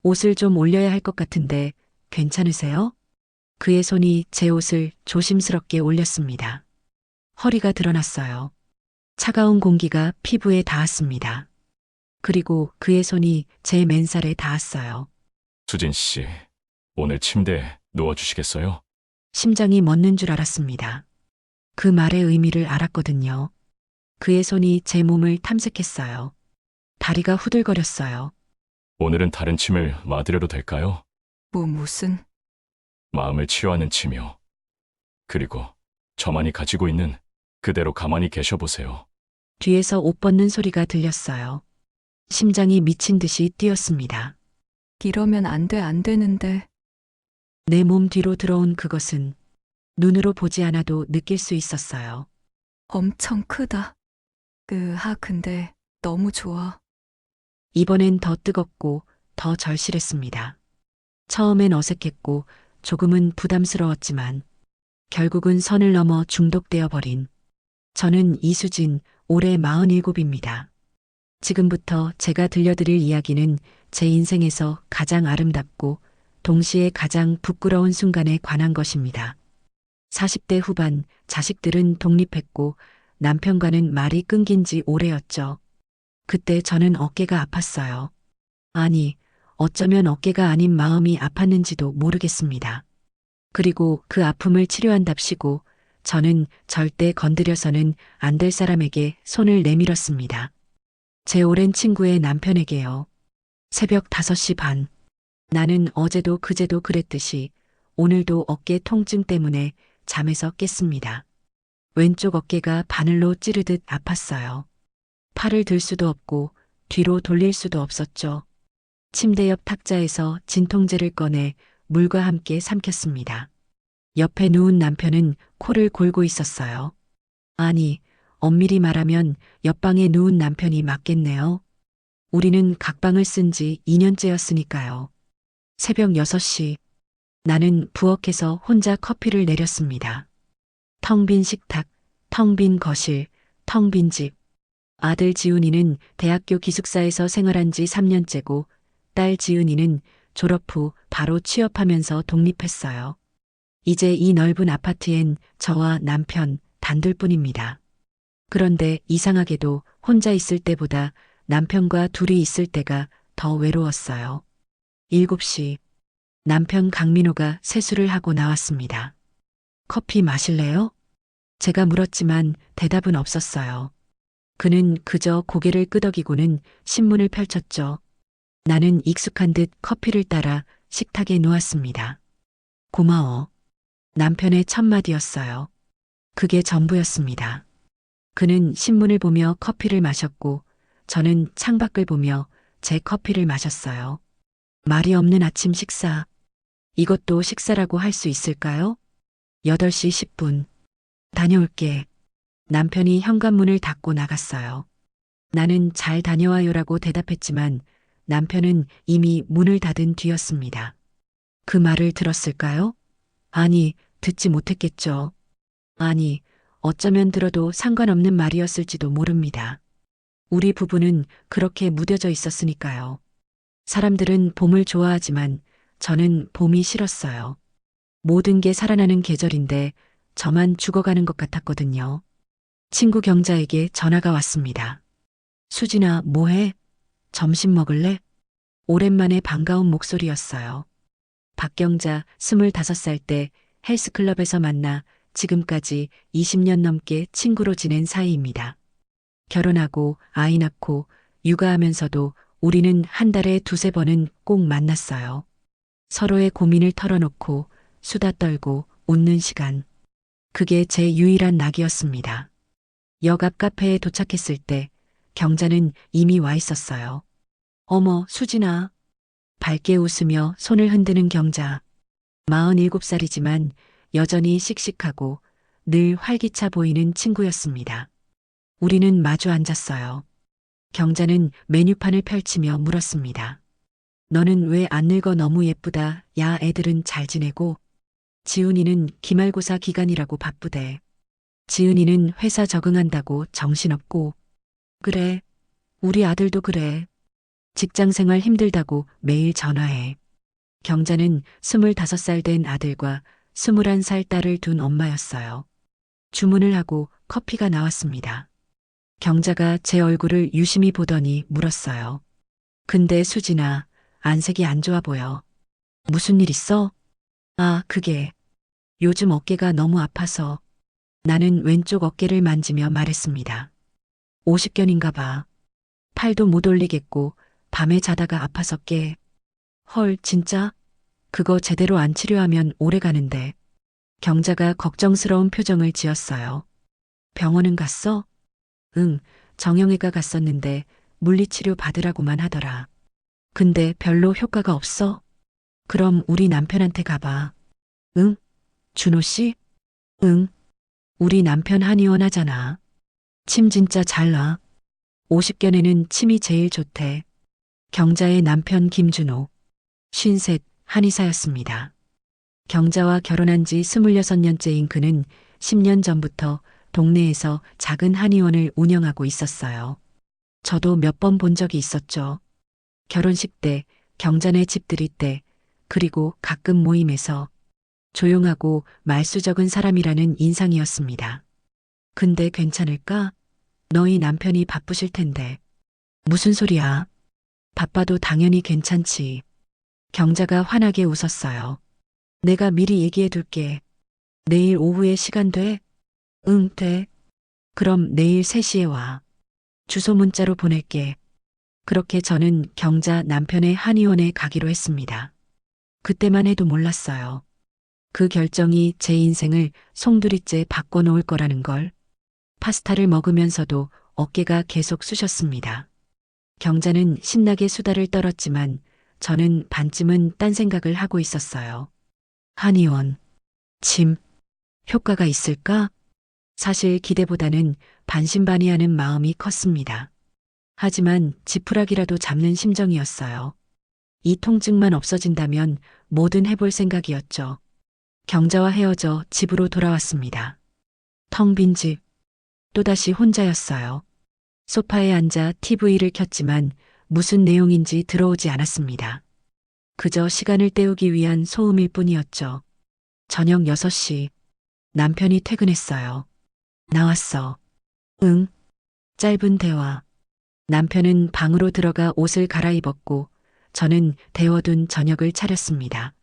옷을 좀 올려야 할 것 같은데 괜찮으세요? 그의 손이 제 옷을 조심스럽게 올렸습니다. 허리가 드러났어요. 차가운 공기가 피부에 닿았습니다. 그리고 그의 손이 제 맨살에 닿았어요. 수진 씨, 오늘 침대에 누워주시겠어요? 심장이 멎는 줄 알았습니다. 그 말의 의미를 알았거든요. 그의 손이 제 몸을 탐색했어요. 다리가 후들거렸어요. 오늘은 다른 침을 놔드려도 될까요? 무슨? 마음을 치유하는 침이요. 그리고 저만이 가지고 있는 그대로 가만히 계셔보세요. 뒤에서 옷 벗는 소리가 들렸어요. 심장이 미친 듯이 뛰었습니다. 이러면 안 되는데. 내 몸 뒤로 들어온 그것은 눈으로 보지 않아도 느낄 수 있었어요. 엄청 크다. 근데 너무 좋아. 이번엔 더 뜨겁고 더 절실했습니다. 처음엔 어색했고 조금은 부담스러웠지만 결국은 선을 넘어 중독되어 버린 저는 이수진, 올해 47입니다. 지금부터 제가 들려드릴 이야기는 제 인생에서 가장 아름답고 동시에 가장 부끄러운 순간에 관한 것입니다. 40대 후반 자식들은 독립했고 남편과는 말이 끊긴 지 오래였죠. 그때 저는 어깨가 아팠어요. 아니, 어쩌면 어깨가 아닌 마음이 아팠는지도 모르겠습니다. 그리고 그 아픔을 치료한답시고 저는 절대 건드려서는 안 될 사람에게 손을 내밀었습니다. 제 오랜 친구의 남편에게요. 새벽 5시 반. 나는 어제도 그제도 그랬듯이 오늘도 어깨 통증 때문에 잠에서 깼습니다. 왼쪽 어깨가 바늘로 찌르듯 아팠어요. 팔을 들 수도 없고 뒤로 돌릴 수도 없었죠. 침대 옆 탁자에서 진통제를 꺼내 물과 함께 삼켰습니다. 옆에 누운 남편은 코를 골고 있었어요. 아니, 엄밀히 말하면 옆방에 누운 남편이 맞겠네요. 우리는 각방을 쓴 지 2년째였으니까요. 새벽 6시, 나는 부엌에서 혼자 커피를 내렸습니다. 텅 빈 식탁, 텅 빈 거실, 텅 빈 집. 아들 지훈이는 대학교 기숙사에서 생활한 지 3년째고 딸 지은이는 졸업 후 바로 취업하면서 독립했어요. 이제 이 넓은 아파트엔 저와 남편 단둘뿐입니다. 그런데 이상하게도 혼자 있을 때보다 남편과 둘이 있을 때가 더 외로웠어요. 7시, 남편 강민호가 세수를 하고 나왔습니다. 커피 마실래요? 제가 물었지만 대답은 없었어요. 그는 그저 고개를 끄덕이고는 신문을 펼쳤죠. 나는 익숙한 듯 커피를 따라 식탁에 누웠습니다. 고마워. 남편의 첫마디였어요. 그게 전부였습니다. 그는 신문을 보며 커피를 마셨고 저는 창밖을 보며 제 커피를 마셨어요. 말이 없는 아침 식사. 이것도 식사라고 할 수 있을까요? 8시 10분. 다녀올게. 남편이 현관문을 닫고 나갔어요. 나는 잘 다녀와요라고 대답했지만 남편은 이미 문을 닫은 뒤였습니다. 그 말을 들었을까요? 아니, 듣지 못했겠죠. 아니, 어쩌면 들어도 상관없는 말이었을지도 모릅니다. 우리 부부는 그렇게 무뎌져 있었으니까요. 사람들은 봄을 좋아하지만 저는 봄이 싫었어요. 모든 게 살아나는 계절인데 저만 죽어가는 것 같았거든요. 친구 경자에게 전화가 왔습니다. 수진아, 뭐해? 점심 먹을래? 오랜만에 반가운 목소리였어요. 박경자 25살 때 헬스클럽에서 만나 지금까지 20년 넘게 친구로 지낸 사이입니다. 결혼하고 아이 낳고 육아하면서도 우리는 한 달에 두세 번은 꼭 만났어요. 서로의 고민을 털어놓고 수다 떨고 웃는 시간. 그게 제 유일한 낙이었습니다. 역 앞 카페에 도착했을 때 경자는 이미 와 있었어요. 어머, 수진아. 밝게 웃으며 손을 흔드는 경자. 47살이지만 여전히 씩씩하고 늘 활기차 보이는 친구였습니다. 우리는 마주 앉았어요. 경자는 메뉴판을 펼치며 물었습니다. 너는 왜 안 늙어 너무 예쁘다. 야, 애들은 잘 지내고. 지훈이는 기말고사 기간이라고 바쁘대. 지은이는 회사 적응한다고 정신없고. 그래, 우리 아들도 그래. 직장 생활 힘들다고 매일 전화해. 경자는 25살 된 아들과 21살 딸을 둔 엄마였어요. 주문을 하고 커피가 나왔습니다. 경자가 제 얼굴을 유심히 보더니 물었어요. 근데 수진아, 안색이 안 좋아 보여. 무슨 일 있어? 아, 그게 요즘 어깨가 너무 아파서. 나는 왼쪽 어깨를 만지며 말했습니다. 50견인가 봐. 팔도 못 올리겠고 밤에 자다가 아파서 깨. 헐, 진짜? 그거 제대로 안 치료하면 오래 가는데. 경자가 걱정스러운 표정을 지었어요. 병원은 갔어? 응, 정형외과 갔었는데 물리치료 받으라고만 하더라. 근데 별로 효과가 없어? 그럼 우리 남편한테 가봐. 응? 준호 씨? 응. 우리 남편 한의원 하잖아. 침 진짜 잘 나. 50견에는 침이 제일 좋대. 경자의 남편 김준호. 53 한의사였습니다. 경자와 결혼한 지 26년째인 그는 10년 전부터 동네에서 작은 한의원을 운영하고 있었어요. 저도 몇 번 본 적이 있었죠. 결혼식 때, 경자네 집 들일 때, 그리고 가끔 모임에서 조용하고 말수적은 사람이라는 인상이었습니다. 근데 괜찮을까? 너희 남편이 바쁘실 텐데. 무슨 소리야? 바빠도 당연히 괜찮지. 경자가 환하게 웃었어요. 내가 미리 얘기해 둘게. 내일 오후에 시간 돼? 응, 돼. 그럼 내일 3시에 와. 주소 문자로 보낼게. 그렇게 저는 경자 남편의 한의원에 가기로 했습니다. 그때만 해도 몰랐어요. 그 결정이 제 인생을 송두리째 바꿔놓을 거라는 걸. 파스타를 먹으면서도 어깨가 계속 쑤셨습니다. 경자는 신나게 수다를 떨었지만 저는 반쯤은 딴 생각을 하고 있었어요. 한의원, 침, 효과가 있을까? 사실 기대보다는 반신반의하는 마음이 컸습니다. 하지만 지푸라기라도 잡는 심정이었어요. 이 통증만 없어진다면 뭐든 해볼 생각이었죠. 경자와 헤어져 집으로 돌아왔습니다. 텅 빈 집. 또다시 혼자였어요. 소파에 앉아 TV를 켰지만 무슨 내용인지 들어오지 않았습니다. 그저 시간을 때우기 위한 소음일 뿐이었죠. 저녁 6시. 남편이 퇴근했어요. 나왔어. 응. 짧은 대화. 남편은 방으로 들어가 옷을 갈아입었고 저는 데워둔 저녁을 차렸습니다.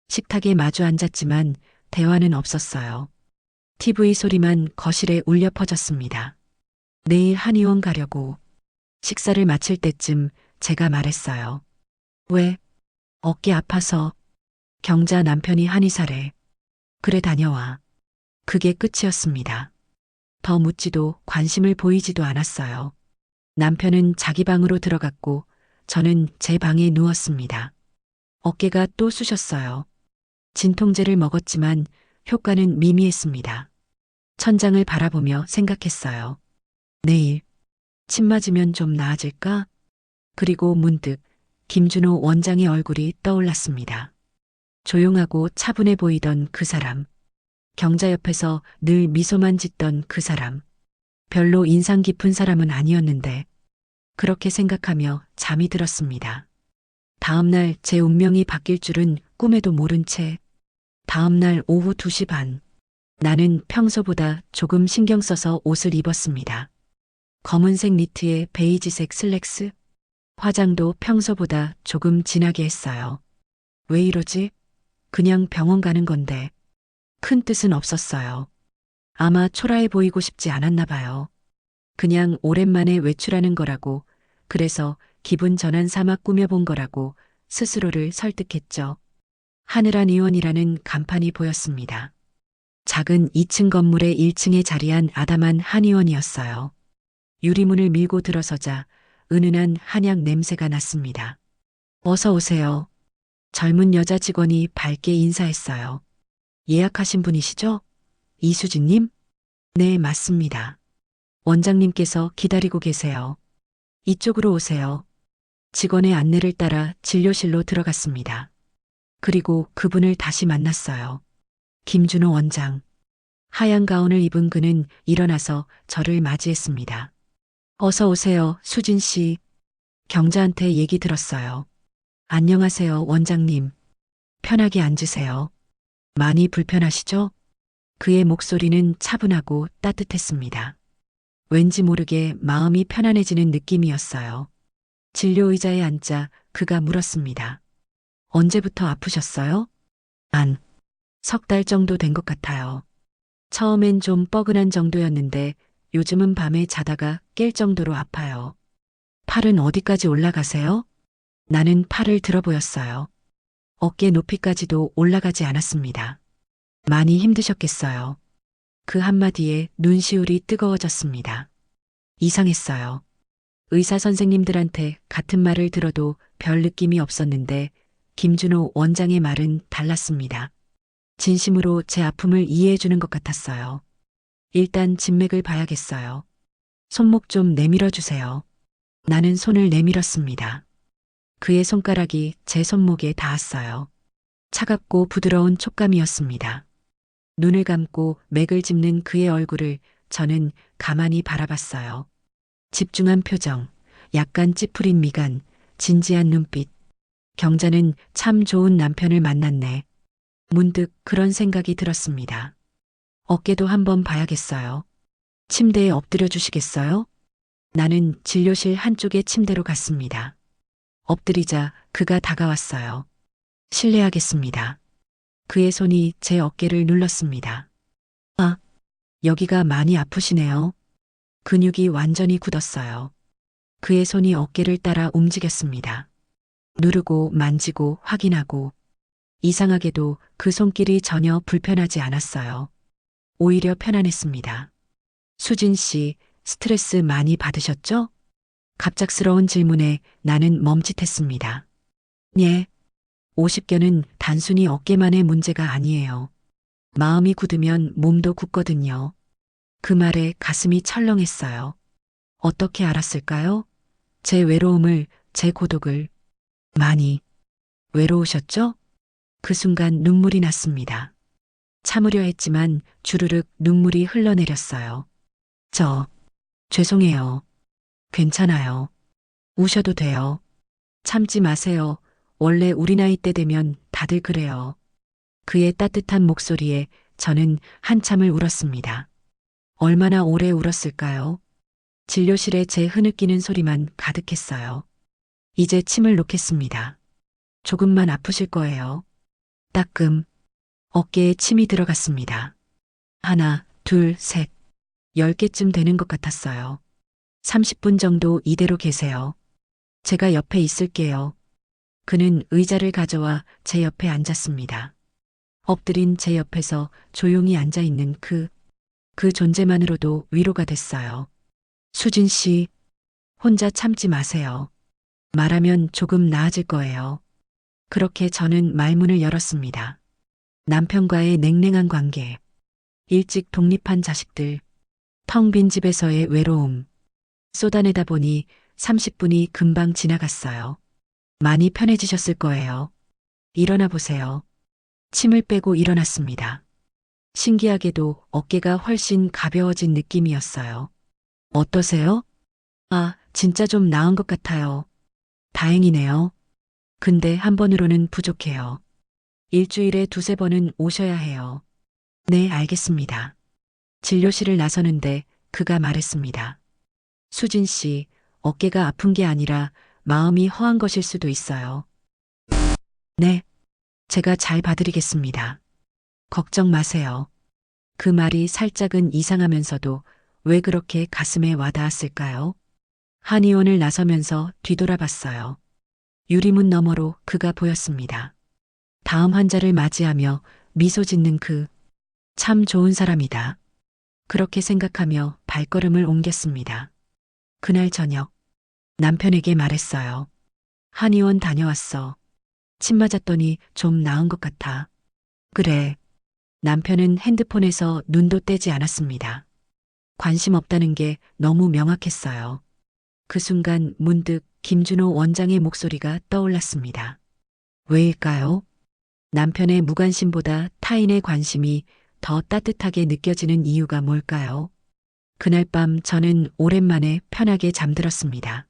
식탁에 마주 앉았지만 대화는 없었어요. TV 소리만 거실에 울려 퍼졌습니다. 내일 한의원 가려고. 식사를 마칠 때쯤 제가 말했어요. 왜? 어깨 아파서. 경자 남편이 한의사래. 그래 다녀와. 그게 끝이었습니다. 더 묻지도 관심을 보이지도 않았어요. 남편은 자기 방으로 들어갔고 저는 제 방에 누웠습니다. 어깨가 또 쑤셨어요. 진통제를 먹었지만 효과는 미미했습니다. 천장을 바라보며 생각했어요. 내일 침 맞으면 좀 나아질까? 그리고 문득 김준호 원장의 얼굴이 떠올랐습니다. 조용하고 차분해 보이던 그 사람. 경자 옆에서 늘 미소만 짓던 그 사람. 별로 인상 깊은 사람은 아니었는데 그렇게 생각하며 잠이 들었습니다. 다음날 제 운명이 바뀔 줄은 꿈에도 모른 채 다음날 오후 2시 반. 나는 평소보다 조금 신경 써서 옷을 입었습니다. 검은색 니트에 베이지색 슬랙스. 화장도 평소보다 조금 진하게 했어요. 왜 이러지? 그냥 병원 가는 건데. 큰 뜻은 없었어요. 아마 초라해 보이고 싶지 않았나 봐요. 그냥 오랜만에 외출하는 거라고, 그래서 기분 전환 삼아 꾸며본 거라고 스스로를 설득했죠. 하늘한 의원이라는 간판이 보였습니다. 작은 2층 건물의 1층에 자리한 아담한 한의원이었어요. 유리문을 밀고 들어서자 은은한 한약 냄새가 났습니다. 어서 오세요. 젊은 여자 직원이 밝게 인사했어요. 예약하신 분이시죠? 이수진님? 네, 맞습니다. 원장님께서 기다리고 계세요. 이쪽으로 오세요. 직원의 안내를 따라 진료실로 들어갔습니다. 그리고 그분을 다시 만났어요. 김준호 원장. 하얀 가운을 입은 그는 일어나서 저를 맞이했습니다. 어서 오세요, 수진 씨. 경자한테 얘기 들었어요. 안녕하세요, 원장님. 편하게 앉으세요. 많이 불편하시죠? 그의 목소리는 차분하고 따뜻했습니다. 왠지 모르게 마음이 편안해지는 느낌이었어요. 진료 의자에 앉자 그가 물었습니다. 언제부터 아프셨어요? 석 달 정도 된 것 같아요. 처음엔 좀 뻐근한 정도였는데 요즘은 밤에 자다가 깰 정도로 아파요. 팔은 어디까지 올라가세요? 나는 팔을 들어 보였어요. 어깨 높이까지도 올라가지 않았습니다. 많이 힘드셨겠어요. 그 한마디에 눈시울이 뜨거워졌습니다. 이상했어요. 의사 선생님들한테 같은 말을 들어도 별 느낌이 없었는데 김준호 원장의 말은 달랐습니다. 진심으로 제 아픔을 이해해 주는 것 같았어요. 일단 진맥을 봐야겠어요. 손목 좀 내밀어 주세요. 나는 손을 내밀었습니다. 그의 손가락이 제 손목에 닿았어요. 차갑고 부드러운 촉감이었습니다. 눈을 감고 맥을 짚는 그의 얼굴을 저는 가만히 바라봤어요. 집중한 표정, 약간 찌푸린 미간, 진지한 눈빛. 경자는 참 좋은 남편을 만났네. 문득 그런 생각이 들었습니다. 어깨도 한번 봐야겠어요. 침대에 엎드려 주시겠어요? 나는 진료실 한쪽의 침대로 갔습니다. 엎드리자 그가 다가왔어요. 실례하겠습니다. 그의 손이 제 어깨를 눌렀습니다. 아, 여기가 많이 아프시네요. 근육이 완전히 굳었어요. 그의 손이 어깨를 따라 움직였습니다. 누르고 만지고 확인하고 이상하게도 그 손길이 전혀 불편하지 않았어요. 오히려 편안했습니다. 수진 씨, 스트레스 많이 받으셨죠? 갑작스러운 질문에 나는 멈칫했습니다. 예. 50견은 단순히 어깨만의 문제가 아니에요. 마음이 굳으면 몸도 굳거든요. 그 말에 가슴이 철렁했어요. 어떻게 알았을까요? 제 외로움을, 제 고독을. 많이 외로우셨죠? 그 순간 눈물이 났습니다. 참으려 했지만 주르륵 눈물이 흘러내렸어요. 죄송해요. 괜찮아요. 우셔도 돼요. 참지 마세요. 원래 우리 나이 때 되면 다들 그래요. 그의 따뜻한 목소리에 저는 한참을 울었습니다. 얼마나 오래 울었을까요? 진료실에 제 흐느끼는 소리만 가득했어요. 이제 침을 놓겠습니다. 조금만 아프실 거예요. 따끔. 어깨에 침이 들어갔습니다. 하나, 둘, 셋. 10개쯤 되는 것 같았어요. 30분 정도 이대로 계세요. 제가 옆에 있을게요. 그는 의자를 가져와 제 옆에 앉았습니다. 엎드린 제 옆에서 조용히 앉아 있는 그 존재만으로도 위로가 됐어요. 수진 씨, 혼자 참지 마세요. 말하면 조금 나아질 거예요. 그렇게 저는 말문을 열었습니다. 남편과의 냉랭한 관계, 일찍 독립한 자식들, 텅 빈 집에서의 외로움. 쏟아내다 보니 30분이 금방 지나갔어요. 많이 편해지셨을 거예요. 일어나 보세요. 침을 빼고 일어났습니다. 신기하게도 어깨가 훨씬 가벼워진 느낌이었어요. 어떠세요? 아, 진짜 좀 나은 것 같아요. 다행이네요. 근데 한 번으로는 부족해요. 일주일에 두세 번은 오셔야 해요. 네, 알겠습니다. 진료실을 나서는데 그가 말했습니다. 수진 씨, 어깨가 아픈 게 아니라 마음이 허한 것일 수도 있어요. 네, 제가 잘 봐드리겠습니다. 걱정 마세요. 그 말이 살짝은 이상하면서도 왜 그렇게 가슴에 와닿았을까요? 한의원을 나서면서 뒤돌아봤어요. 유리문 너머로 그가 보였습니다. 다음 환자를 맞이하며 미소 짓는 그 참 좋은 사람이다. 그렇게 생각하며 발걸음을 옮겼습니다. 그날 저녁 남편에게 말했어요. 한의원 다녀왔어. 침 맞았더니 좀 나은 것 같아. 그래. 남편은 핸드폰에서 눈도 떼지 않았습니다. 관심 없다는 게 너무 명확했어요. 그 순간 문득 김준호 원장의 목소리가 떠올랐습니다. 왜일까요? 남편의 무관심보다 타인의 관심이 더 따뜻하게 느껴지는 이유가 뭘까요? 그날 밤 저는 오랜만에 편하게 잠들었습니다.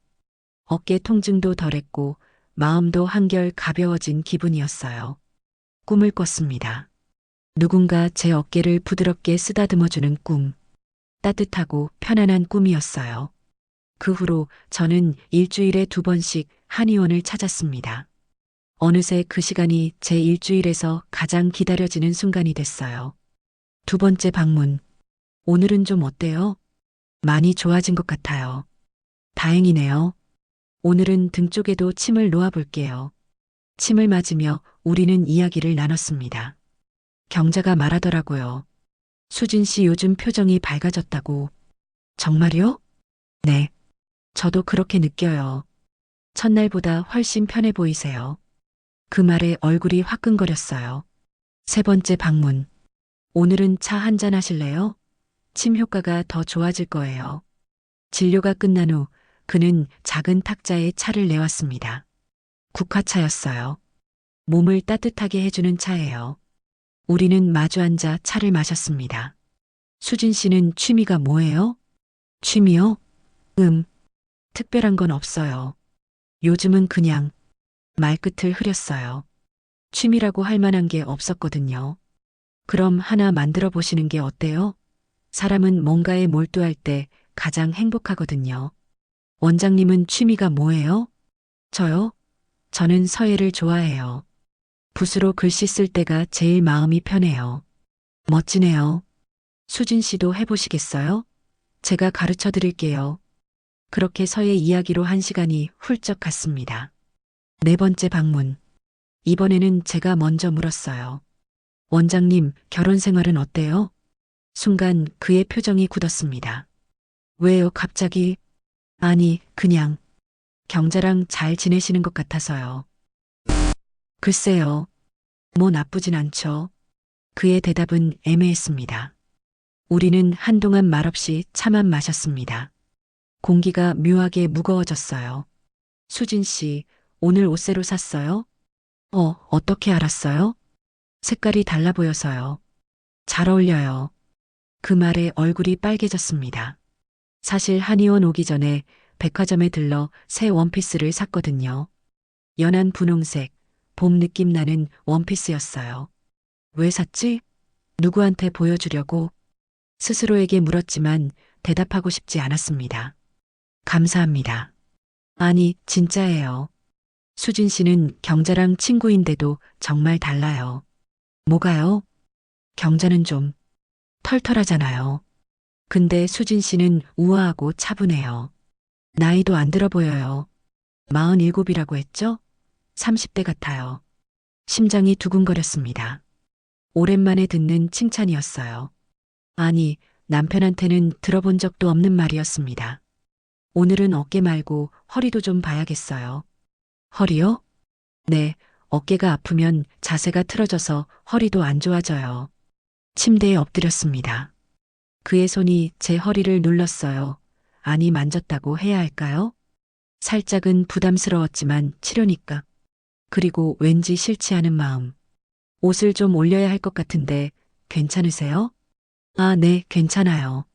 어깨 통증도 덜했고 마음도 한결 가벼워진 기분이었어요. 꿈을 꿨습니다. 누군가 제 어깨를 부드럽게 쓰다듬어주는 꿈. 따뜻하고 편안한 꿈이었어요. 그 후로 저는 일주일에 2번씩 한의원을 찾았습니다. 어느새 그 시간이 제 일주일에서 가장 기다려지는 순간이 됐어요. 2번째 방문. 오늘은 좀 어때요? 많이 좋아진 것 같아요. 다행이네요. 오늘은 등 쪽에도 침을 놓아볼게요. 침을 맞으며 우리는 이야기를 나눴습니다. 경자가 말하더라고요. 수진 씨 요즘 표정이 밝아졌다고. 정말요? 네. 저도 그렇게 느껴요. 첫날보다 훨씬 편해 보이세요. 그 말에 얼굴이 화끈거렸어요. 3번째 방문. 오늘은 차 한잔 하실래요? 침 효과가 더 좋아질 거예요. 진료가 끝난 후 그는 작은 탁자에 차를 내왔습니다. 국화차였어요. 몸을 따뜻하게 해주는 차예요. 우리는 마주 앉아 차를 마셨습니다. 수진 씨는 취미가 뭐예요? 취미요? 특별한 건 없어요. 요즘은 그냥 말끝을 흐렸어요. 취미라고 할 만한 게 없었거든요. 그럼 하나 만들어 보시는 게 어때요? 사람은 뭔가에 몰두할 때 가장 행복하거든요. 원장님은 취미가 뭐예요? 저요? 저는 서예를 좋아해요. 붓으로 글씨 쓸 때가 제일 마음이 편해요. 멋지네요. 수진 씨도 해보시겠어요? 제가 가르쳐 드릴게요. 그렇게 서예 이야기로 1시간이 훌쩍 갔습니다. 4번째 방문. 이번에는 제가 먼저 물었어요. 원장님, 결혼 생활은 어때요? 순간 그의 표정이 굳었습니다. 왜요, 갑자기? 아니, 그냥 경자랑 잘 지내시는 것 같아서요. 글쎄요. 뭐 나쁘진 않죠. 그의 대답은 애매했습니다. 우리는 한동안 말없이 차만 마셨습니다. 공기가 묘하게 무거워졌어요. 수진 씨, 오늘 옷 새로 샀어요? 어떻게 알았어요? 색깔이 달라 보여서요. 잘 어울려요. 그 말에 얼굴이 빨개졌습니다. 사실 한의원 오기 전에 백화점에 들러 새 원피스를 샀거든요. 연한 분홍색, 봄 느낌 나는 원피스였어요. 왜 샀지? 누구한테 보여주려고? 스스로에게 물었지만 대답하고 싶지 않았습니다. 감사합니다. 아니, 진짜예요. 수진 씨는 경자랑 친구인데도 정말 달라요. 뭐가요? 경자는 좀 털털하잖아요. 근데 수진 씨는 우아하고 차분해요. 나이도 안 들어 보여요. 47이라고 했죠? 30대 같아요. 심장이 두근거렸습니다. 오랜만에 듣는 칭찬이었어요. 아니, 남편한테는 들어본 적도 없는 말이었습니다. 오늘은 어깨 말고 허리도 좀 봐야겠어요. 허리요? 네, 어깨가 아프면 자세가 틀어져서 허리도 안 좋아져요. 침대에 엎드렸습니다. 그의 손이 제 허리를 눌렀어요. 아니, 만졌다고 해야 할까요? 살짝은 부담스러웠지만 치료니까. 그리고 왠지 싫지 않은 마음. 옷을 좀 올려야 할 것 같은데 괜찮으세요? 아, 네, 괜찮아요.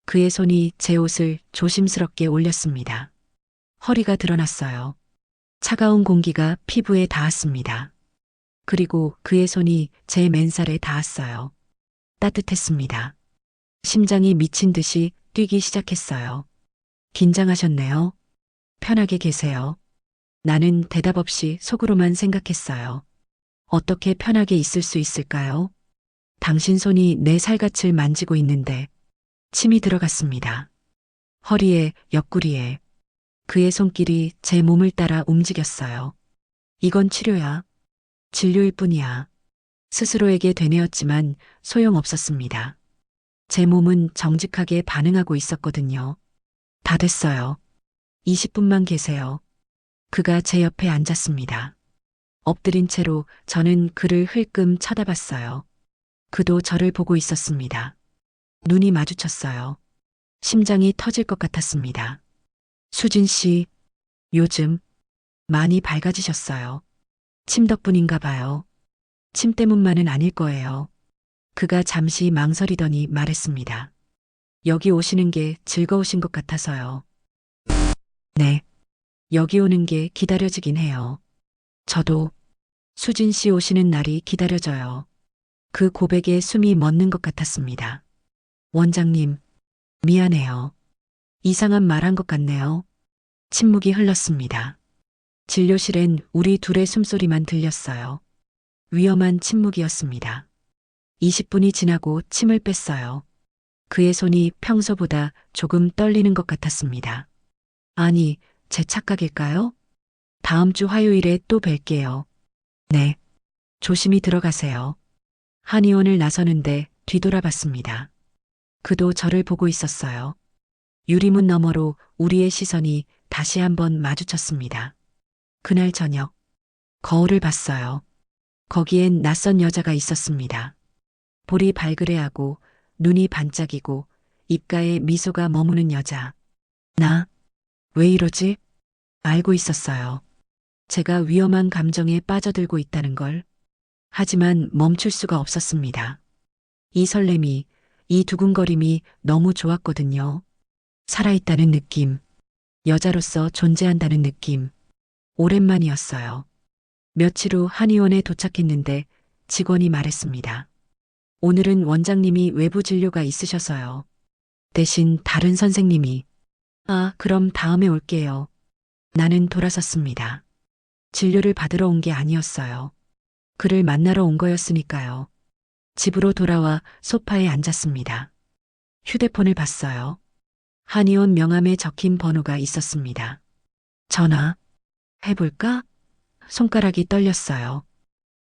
그의 손이 제 옷을 조심스럽게 올렸습니다. 허리가 드러났어요. 차가운 공기가 피부에 닿았습니다. 그리고 그의 손이 제 맨살에 닿았어요. 따뜻했습니다. 심장이 미친 듯이 뛰기 시작했어요. 긴장하셨네요. 편하게 계세요. 나는 대답 없이 속으로만 생각했어요. 어떻게 편하게 있을 수 있을까요? 당신 손이 내 살갗을 만지고 있는데 침이 들어갔습니다. 허리에, 옆구리에. 그의 손길이 제 몸을 따라 움직였어요. 이건 치료야. 진료일 뿐이야. 스스로에게 되뇌었지만 소용없었습니다. 제 몸은 정직하게 반응하고 있었거든요. 다 됐어요. 20분만 계세요. 그가 제 옆에 앉았습니다. 엎드린 채로 저는 그를 흘끔 쳐다봤어요. 그도 저를 보고 있었습니다. 눈이 마주쳤어요. 심장이 터질 것 같았습니다. 수진 씨, 요즘 많이 밝아지셨어요. 침 덕분인가 봐요. 침 때문만은 아닐 거예요. 그가 잠시 망설이더니 말했습니다. 여기 오시는 게 즐거우신 것 같아서요. 네. 여기 오는 게 기다려지긴 해요. 저도 수진 씨 오시는 날이 기다려져요. 그 고백에 숨이 멎는 것 같았습니다. 원장님, 미안해요. 이상한 말 한 것 같네요. 침묵이 흘렀습니다. 진료실엔 우리 둘의 숨소리만 들렸어요. 위험한 침묵이었습니다. 20분이 지나고 침을 뺐어요. 그의 손이 평소보다 조금 떨리는 것 같았습니다. 아니, 제 착각일까요? 다음 주 화요일에 또 뵐게요. 네. 조심히 들어가세요. 한의원을 나서는데 뒤돌아봤습니다. 그도 저를 보고 있었어요. 유리문 너머로 우리의 시선이 다시 한번 마주쳤습니다. 그날 저녁, 거울을 봤어요. 거기엔 낯선 여자가 있었습니다. 볼이 발그레하고 눈이 반짝이고 입가에 미소가 머무는 여자. 나, 왜 이러지? 알고 있었어요. 제가 위험한 감정에 빠져들고 있다는 걸. 하지만 멈출 수가 없었습니다. 이 설렘이, 이 두근거림이 너무 좋았거든요. 살아있다는 느낌, 여자로서 존재한다는 느낌. 오랜만이었어요. 며칠 후 한의원에 도착했는데 직원이 말했습니다. 오늘은 원장님이 외부 진료가 있으셔서요. 대신 다른 선생님이. 아, 그럼 다음에 올게요. 나는 돌아섰습니다. 진료를 받으러 온 게 아니었어요. 그를 만나러 온 거였으니까요. 집으로 돌아와 소파에 앉았습니다. 휴대폰을 봤어요. 한의원 명함에 적힌 번호가 있었습니다. 전화, 해볼까? 손가락이 떨렸어요.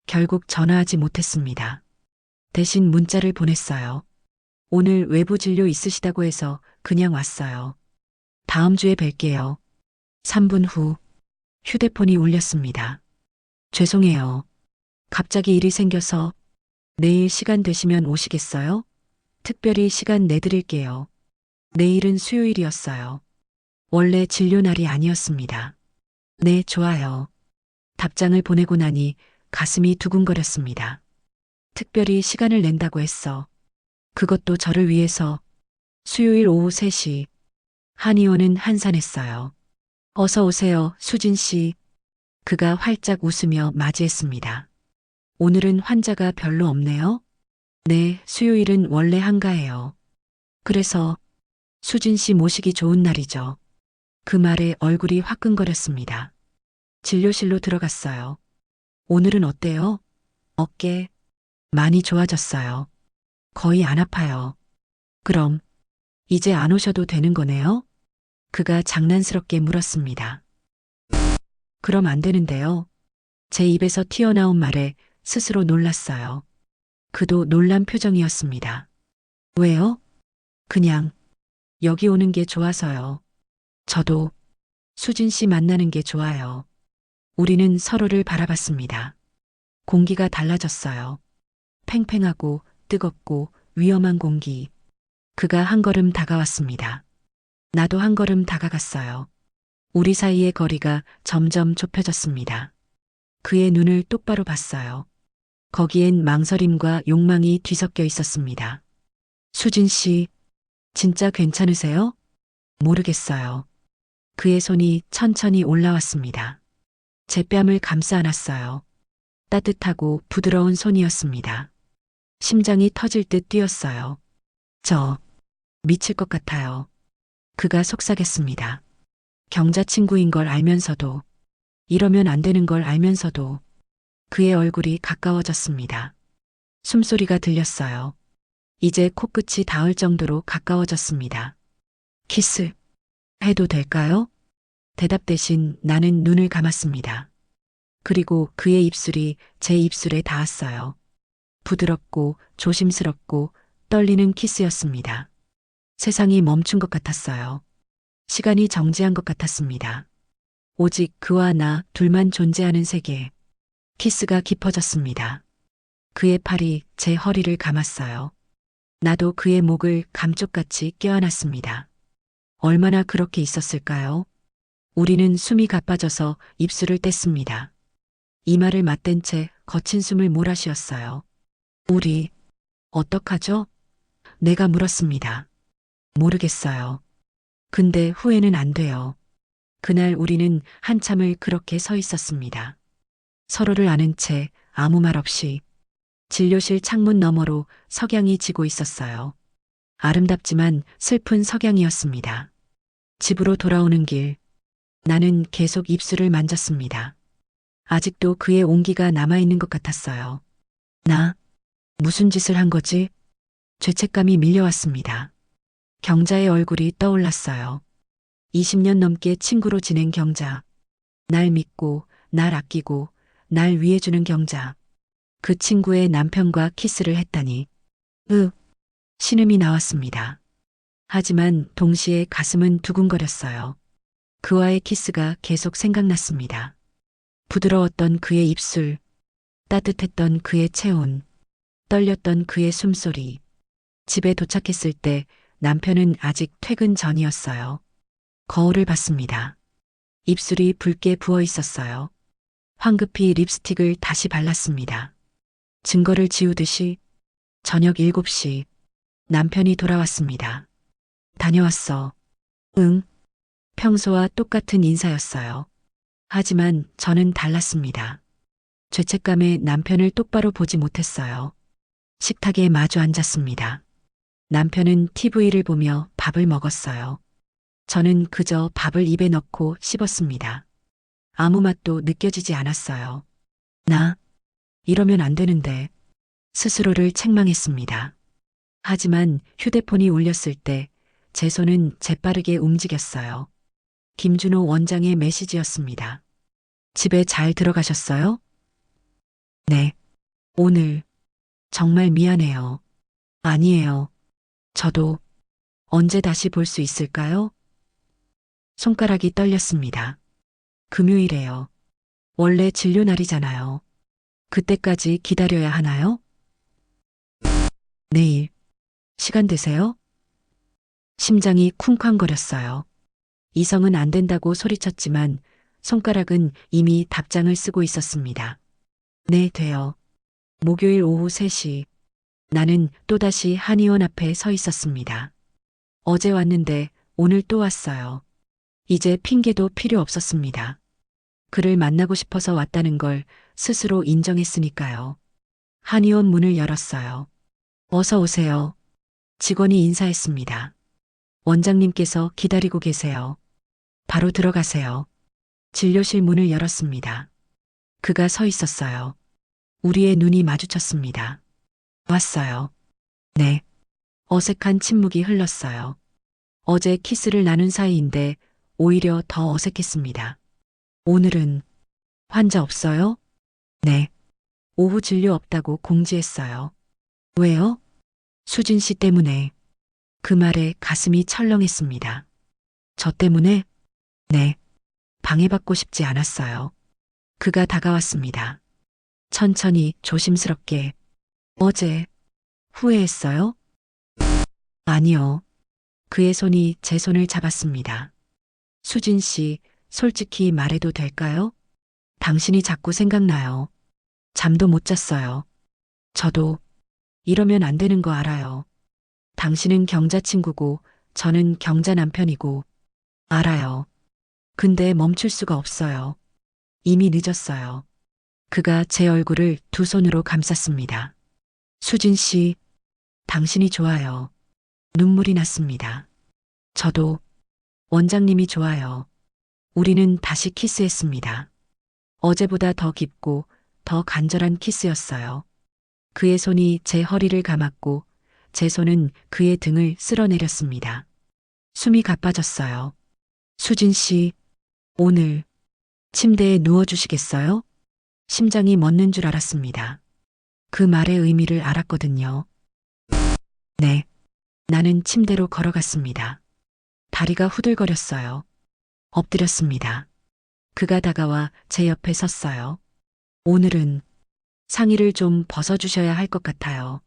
결국 전화하지 못했습니다. 대신 문자를 보냈어요. 오늘 외부 진료 있으시다고 해서 그냥 왔어요. 다음 주에 뵐게요. 3분 후 휴대폰이 울렸습니다. 죄송해요. 갑자기 일이 생겨서 내일 시간 되시면 오시겠어요? 특별히 시간 내드릴게요. 내일은 수요일이었어요. 원래 진료 날이 아니었습니다. 네, 좋아요. 답장을 보내고 나니 가슴이 두근거렸습니다. 특별히 시간을 낸다고 했어. 그것도 저를 위해서. 수요일 오후 3시. 한의원은 한산했어요. 어서 오세요, 수진 씨. 그가 활짝 웃으며 맞이했습니다. 오늘은 환자가 별로 없네요. 네, 수요일은 원래 한가해요. 그래서 수진 씨 모시기 좋은 날이죠. 그 말에 얼굴이 화끈거렸습니다. 진료실로 들어갔어요. 오늘은 어때요? 어깨 많이 좋아졌어요. 거의 안 아파요. 그럼 이제 안 오셔도 되는 거네요? 그가 장난스럽게 물었습니다. 그럼 안 되는데요. 제 입에서 튀어나온 말에 스스로 놀랐어요. 그도 놀란 표정이었습니다. 왜요? 그냥 여기 오는 게 좋아서요. 저도 수진 씨 만나는 게 좋아요. 우리는 서로를 바라봤습니다. 공기가 달라졌어요. 팽팽하고 뜨겁고 위험한 공기. 그가 한 걸음 다가왔습니다. 나도 한 걸음 다가갔어요. 우리 사이의 거리가 점점 좁혀졌습니다. 그의 눈을 똑바로 봤어요. 거기엔 망설임과 욕망이 뒤섞여 있었습니다. 수진 씨, 진짜 괜찮으세요? 모르겠어요. 그의 손이 천천히 올라왔습니다. 제 뺨을 감싸 안았어요. 따뜻하고 부드러운 손이었습니다. 심장이 터질 듯 뛰었어요. 저 미칠 것 같아요. 그가 속삭였습니다. 경자친구인 걸 알면서도, 이러면 안 되는 걸 알면서도. 그의 얼굴이 가까워졌습니다. 숨소리가 들렸어요. 이제 코끝이 닿을 정도로 가까워졌습니다. 키스 해도 될까요? 대답 대신 나는 눈을 감았습니다. 그리고 그의 입술이 제 입술에 닿았어요. 부드럽고 조심스럽고 떨리는 키스였습니다. 세상이 멈춘 것 같았어요. 시간이 정지한 것 같았습니다. 오직 그와 나 둘만 존재하는 세계. 키스가 깊어졌습니다. 그의 팔이 제 허리를 감았어요. 나도 그의 목을 감쪽같이 껴안았습니다. 얼마나 그렇게 있었을까요? 우리는 숨이 가빠져서 입술을 뗐습니다. 이마를 맞댄 채 거친 숨을 몰아쉬었어요. 우리, 어떡하죠? 내가 물었습니다. 모르겠어요. 근데 후회는 안 돼요. 그날 우리는 한참을 그렇게 서 있었습니다. 서로를 아는 채 아무 말 없이 진료실 창문 너머로 석양이 지고 있었어요. 아름답지만 슬픈 석양이었습니다. 집으로 돌아오는 길, 나는 계속 입술을 만졌습니다. 아직도 그의 온기가 남아있는 것 같았어요. 나, 무슨 짓을 한 거지? 죄책감이 밀려왔습니다. 경자의 얼굴이 떠올랐어요. 20년 넘게 친구로 지낸 경자. 날 믿고, 날 아끼고, 날 위해주는 경자. 그 친구의 남편과 키스를 했다니. 신음이 나왔습니다. 하지만 동시에 가슴은 두근거렸어요. 그와의 키스가 계속 생각났습니다. 부드러웠던 그의 입술, 따뜻했던 그의 체온, 떨렸던 그의 숨소리. 집에 도착했을 때 남편은 아직 퇴근 전이었어요. 거울을 봤습니다. 입술이 붉게 부어 있었어요. 황급히 립스틱을 다시 발랐습니다. 증거를 지우듯이 저녁 7시 남편이 돌아왔습니다. 다녀왔어. 응. 평소와 똑같은 인사였어요. 하지만 저는 달랐습니다. 죄책감에 남편을 똑바로 보지 못했어요. 식탁에 마주 앉았습니다. 남편은 TV를 보며 밥을 먹었어요. 저는 그저 밥을 입에 넣고 씹었습니다. 아무 맛도 느껴지지 않았어요. 나, 이러면 안 되는데, 스스로를 책망했습니다. 하지만 휴대폰이 울렸을 때 제 손은 재빠르게 움직였어요. 김준호 원장의 메시지였습니다. 집에 잘 들어가셨어요? 네. 오늘 정말 미안해요. 아니에요. 저도 언제 다시 볼 수 있을까요? 손가락이 떨렸습니다. 금요일에요. 원래 진료 날이잖아요. 그때까지 기다려야 하나요? 내일. 시간 되세요? 심장이 쿵쾅거렸어요. 이성은 안 된다고 소리쳤지만 손가락은 이미 답장을 쓰고 있었습니다. 네, 돼요. 목요일 오후 3시. 나는 또다시 한의원 앞에 서 있었습니다. 어제 왔는데 오늘 또 왔어요. 이제 핑계도 필요 없었습니다. 그를 만나고 싶어서 왔다는 걸 스스로 인정했으니까요. 한의원 문을 열었어요. 어서 오세요. 직원이 인사했습니다. 원장님께서 기다리고 계세요. 바로 들어가세요. 진료실 문을 열었습니다. 그가 서 있었어요. 우리의 눈이 마주쳤습니다. 왔어요. 네. 어색한 침묵이 흘렀어요. 어제 키스를 나눈 사이인데 오히려 더 어색했습니다. 오늘은 환자 없어요? 네. 오후 진료 없다고 공지했어요. 왜요? 수진 씨 때문에. 그 말에 가슴이 철렁했습니다. 저 때문에? 네. 방해받고 싶지 않았어요. 그가 다가왔습니다. 천천히 조심스럽게. 어제 후회했어요? 아니요. 그의 손이 제 손을 잡았습니다. 수진 씨, 솔직히 말해도 될까요? 당신이 자꾸 생각나요. 잠도 못 잤어요. 저도 이러면 안 되는 거 알아요. 당신은 경자 친구고 저는 경자 남편이고 알아요. 근데 멈출 수가 없어요. 이미 늦었어요. 그가 제 얼굴을 두 손으로 감쌌습니다. 수진 씨, 당신이 좋아요. 눈물이 났습니다. 저도 원장님이 좋아요. 우리는 다시 키스했습니다. 어제보다 더 깊고 더 간절한 키스였어요. 그의 손이 제 허리를 감았고 제 손은 그의 등을 쓸어내렸습니다. 숨이 가빠졌어요. 수진 씨, 오늘 침대에 누워주시겠어요? 심장이 멎는 줄 알았습니다. 그 말의 의미를 알았거든요. 네. 나는 침대로 걸어갔습니다. 다리가 후들거렸어요. 엎드렸습니다. 그가 다가와 제 옆에 섰어요. 오늘은 상의를 좀 벗어주셔야 할 것 같아요.